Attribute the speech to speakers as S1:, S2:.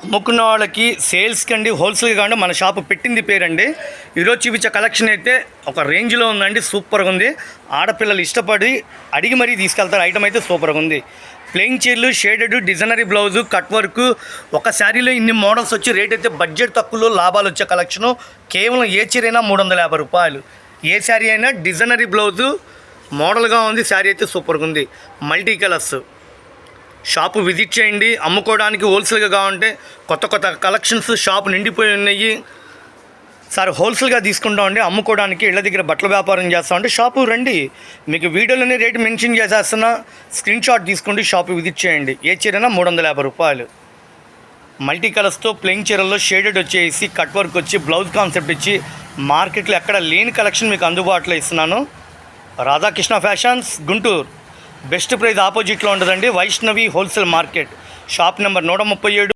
S1: అమ్ముకున్న వాళ్ళకి సేల్స్కి అండి, హోల్సేల్గా అండి మన షాపు పెట్టింది పేరండి. ఈరోజు చూపించే కలెక్షన్ అయితే ఒక రేంజ్లో ఉందండి, సూపర్గా ఉంది. ఆడపిల్లలు ఇష్టపడి అడిగి మరీ తీసుకెళ్తారు. ఐటమ్ అయితే సూపర్గా ఉంది. ప్లెయిన్ చీరలు, shaded, designery blouse, cut work, ఒక శారీలో ఇన్ని మోడల్స్ వచ్చి రేట్ అయితే బడ్జెట్ తక్కువలో లాభాలు వచ్చే కలెక్షను. కేవలం ఏ చీర అయినా 350 రూపాయలు. ఏ శారీ అయినా డిజైనరీ బ్లౌజు మోడల్గా ఉంది. శారీ అయితే సూపర్గా ఉంది. Multi colours. షాపు విజిట్ చేయండి. అమ్ముకోవడానికి హోల్సేల్గా కావాలంటే కొత్త కొత్త కలెక్షన్స్ షాపు నిండిపోయి ఉన్నాయి. సార్ హోల్సేల్గా తీసుకుంటామండి, అమ్ముకోవడానికి ఇళ్ళ దగ్గర బట్టల వ్యాపారం చేస్తామంటే షాపు రండి. మీకు వీడియోలోనే రేటు మెన్షన్ చేసేస్తున్నా, స్క్రీన్ షాట్ తీసుకోండి, షాపు విజిట్ చేయండి. ఏ చీరైనా 350 రూపాయలు. మల్టీ కలర్స్తో ప్లెయిన్ చీరల్లో షేడెడ్ వచ్చేసి కట్ వర్క్ వచ్చి బ్లౌజ్ కాన్సెప్ట్ ఇచ్చి మార్కెట్లో ఎక్కడ లేని కలెక్షన్ మీకు అందుబాటులో ఇస్తున్నాను. Radhakrishna fashions, Guntur. Best price ఆపోజిట్లో ఉంటుందండి, Vaishnavi wholesale market. Shop number 137.